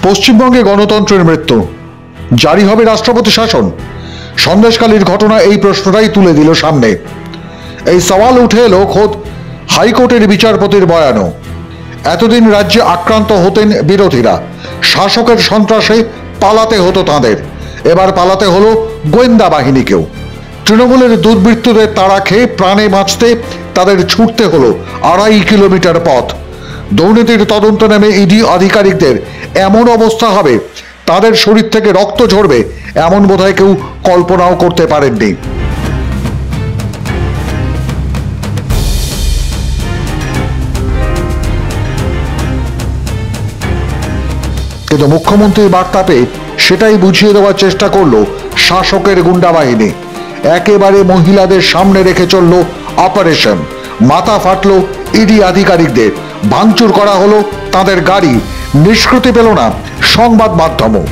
পশ্চিমবঙ্গে গণতন্ত্রের মৃত্যু, জারি হবে রাষ্ট্রপতি শাসন। সন্দেশখালীর ঘটনা এই প্রশ্নটাই তুলে দিল সামনে। এই সওয়াল উঠে এলো খোদ হাইকোর্টের বিচারপতির বয়ানও। এতদিন রাজ্যে আক্রান্ত হতেন বিরোধীরা, শাসকের সন্ত্রাসে পালাতে হতো তাঁদের, এবার পালাতে হলো গোয়েন্দা বাহিনীকেও। তৃণমূলের দুর্বৃত্তদের তাড়া খেয়ে প্রাণে বাঁচতে তাদের ছুটতে হলো 2.5 কিলোমিটার পথ। দুর্নীতির তদন্ত নেমে ইডি আধিকারিকদের এমন অবস্থা হবে, তাদের শরীর থেকে রক্ত ঝরবে, এমন বোধহয় কেউ কল্পনাও করতে পারেননি। কিন্তু মুখ্যমন্ত্রীর বার্তা পেয়ে সেটাই বুঝিয়ে দেওয়ার চেষ্টা করলো শাসকের গুন্ডা বাহিনী। একেবারে মহিলাদের সামনে রেখে চলল অপারেশন। মাথা ফাটল ইডি আধিকারিকদের, ভাঙচুর করা হলো তাদের গাড়ি, নিষ্কৃতি পেল না সংবাদ মাধ্যমও।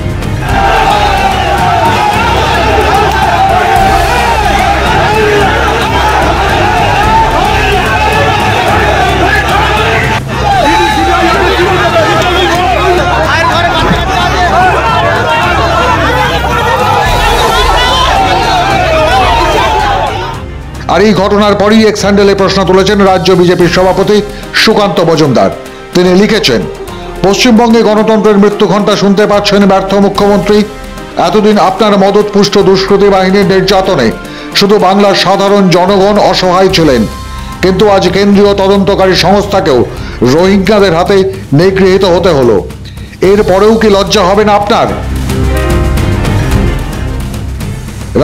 আর এই ঘটনার পরই এক্স হ্যান্ডেলে প্রশ্ন তুলেছেন রাজ্য বিজেপির সভাপতি সুকান্ত মজুমদার। তিনি লিখেছেন, পশ্চিমবঙ্গে গণতন্ত্রের মৃত্যু ঘণ্টা শুনতে পাচ্ছেন ব্যর্থ মুখ্যমন্ত্রী। এতদিন আপনার মদতপুষ্ট দুষ্কৃতী বাহিনীর নির্যাতনে শুধু বাংলার সাধারণ জনগণ অসহায় ছিলেন, কিন্তু আজ কেন্দ্রীয় তদন্তকারী সংস্থাকেও রোহিঙ্গাদের হাতে নিগৃহীত হতে হলো। এর পরেও কি লজ্জা হবে না আপনার?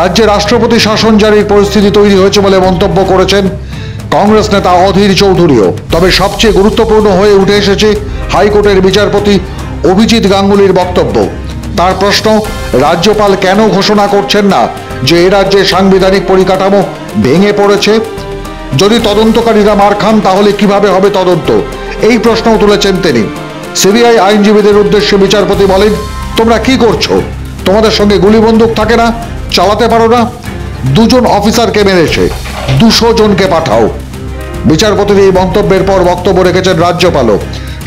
রাজ্যে রাষ্ট্রপতি শাসন জারির পরিস্থিতি তৈরি হয়েছে বলে মন্তব্য করেছেন কংগ্রেস নেতা অধীর চৌধুরীও। তবে সবচেয়ে গুরুত্বপূর্ণ হয়ে উঠে এসেছে হাইকোর্টের বিচারপতি অভিজিৎ গাঙ্গুলির বক্তব্য। তার প্রশ্ন, রাজ্যপাল কেন ঘোষণা করছেন না যে এ রাজ্যে সাংবিধানিক পরিকাঠামো ভেঙে পড়েছে? যদি তদন্তকারীরা মার খান তাহলে কিভাবে হবে তদন্ত? এই প্রশ্নও তুলেছেন তিনি। সিবিআই আইনজীবীদের উদ্দেশ্যে বিচারপতি বলেন, তোমরা কি করছো? তোমাদের সঙ্গে গুলি বন্দুক থাকে না? চালাতে পারো না? 2 জন অফিসারকে মেরেছে, 200 জনকে পাঠাও। বিচারপতির এই মন্তব্যের পর বক্তব্য রেখেছেন রাজ্যপালও।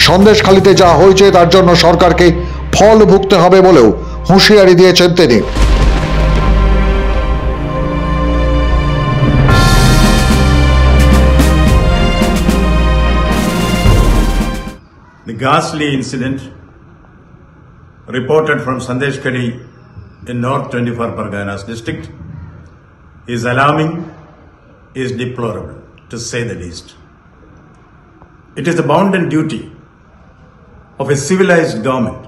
সন্দেশখালীতে যা হয়েছে তার জন্য সরকারকে ফল ভুগতে হবে বলেও হুঁশিয়ারি দিয়েছেন তিনি। The ghastly incident reported from Sandeshkhali in North 24 Parganas district is alarming, is deplorable, to say the least. It is the bounden duty of a civilized government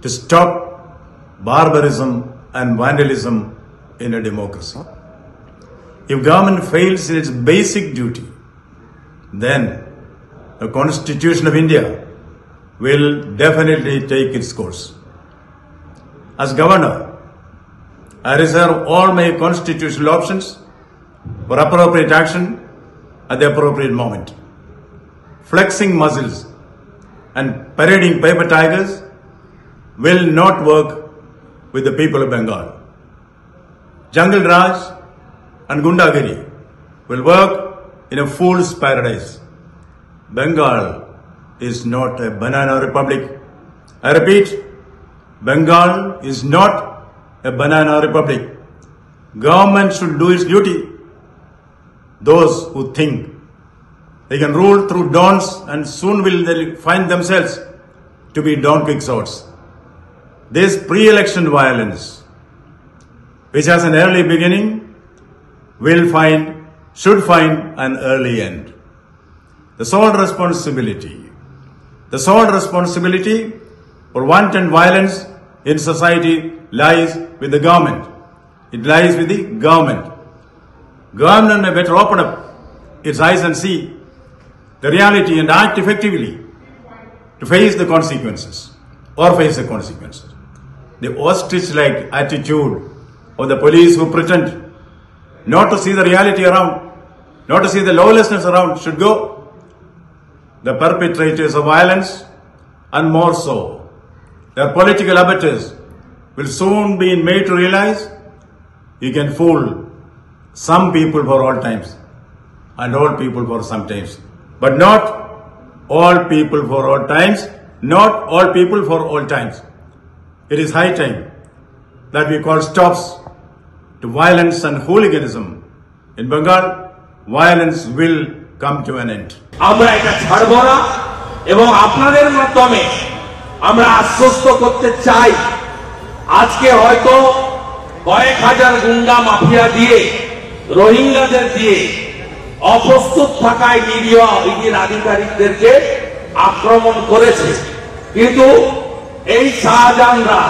to stop barbarism and vandalism in a democracy. If government fails in its basic duty, then the Constitution of India will definitely take its course. As governor, I reserve all my constitutional options for appropriate action at the appropriate moment. Flexing muscles and parading paper tigers will not work with the people of Bengal. Jungle Raj and Gundagiri will work in a fool's paradise. Bengal is not a banana republic. I repeat, Bengal is not a banana republic. Government should do its duty. Those who think they can rule through dons and soon will they find themselves to be Don Quixotes. This pre-election violence, which has an early beginning, should find an early end. The sole responsibility for wanton violence in society lies with the government. It lies with the government. Government may better open up its eyes and see the reality and act effectively to face the consequences. The ostrich-like attitude of the police who pretend not to see the reality around, not to see the lawlessness around should go. The perpetrators of violence, and more so, their political abettors, will soon be made to realize you can fool some people for all times and all people for some times, but not all people for all times not all people for all times. It is high time that we call stops to violence and hooliganism. In Bengal, violence will come to an end. আমরা এটা ছাড়ব না এবং আপনাদের মাধ্যমে আমরা আশ্বস্ত করতে চাই আজকে হয়তো কয়েক হাজার গুন্ডা মাফিয়া দিয়ে রোহিঙ্গাদের দিয়ে অপ্রস্তুত থাকায় নিরীহ ইডির আধিকারিকদেরকে আক্রমণ করেছে, কিন্তু এই শাহজাহানরা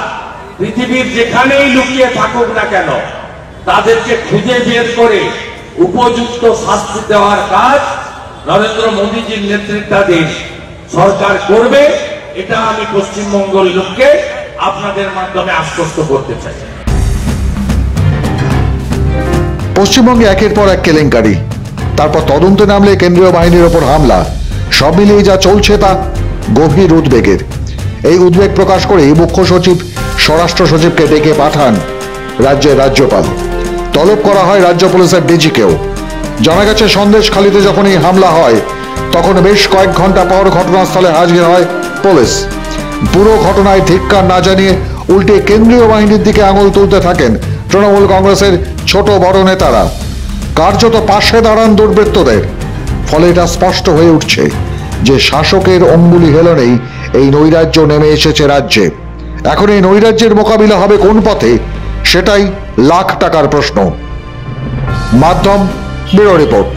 পৃথিবীর যেখানেই লুকিয়ে থাকুক না কেন তাদেরকে খুঁজে বের করে উপযুক্ত শাস্তি দেওয়ার কাজ নরেন্দ্র মোদীজির নেতৃত্বাধীন সরকার করবে। এটা আমি পশ্চিমবঙ্গের লোককে আপনাদের মাধ্যমে আশ্বস্ত করতে চাই। পশ্চিমবঙ্গে একের পর এক কেলেঙ্কারি, তারপর তদন্তে নামলে কেন্দ্রীয় বাহিনীর ওপর হামলা, সব মিলিয়ে যা চলছে তা গভীর উদ্বেগের। এই উদ্বেগ প্রকাশ করে মুখ্য সচিব স্বরাষ্ট্র সচিবকে ডেকে পাঠান রাজ্যের রাজ্যপাল। তলব করা হয় রাজ্য পুলিশের ডিজিকেও। জানা গেছে সন্দেশখালিতে যখন এই হামলা হয় তখন বেশ কয়েক ঘন্টা পর ঘটনাস্থলে হাজির হয় পুলিশ। পুরো ঘটনায় ধিক্কার না জানিয়ে উল্টে কেন্দ্রীয় বাহিনীর দিকে আঙুল তুলতে থাকেন তৃণমূল কংগ্রেসের ছোট বড় নেতারা। কার্যত পাশে দাঁড়ান দুর্বৃত্তদের। ফলে এটা স্পষ্ট হয়ে উঠছে যে শাসকের অঙ্গুলি হেলনেই এই নৈরাজ্য নেমে এসেছে রাজ্যে। এখন এই নৈরাজ্যের মোকাবিলা হবে কোন পথে, সেটাই লাখ টাকার প্রশ্ন। মাধ্যম ব্যুরো রিপোর্ট।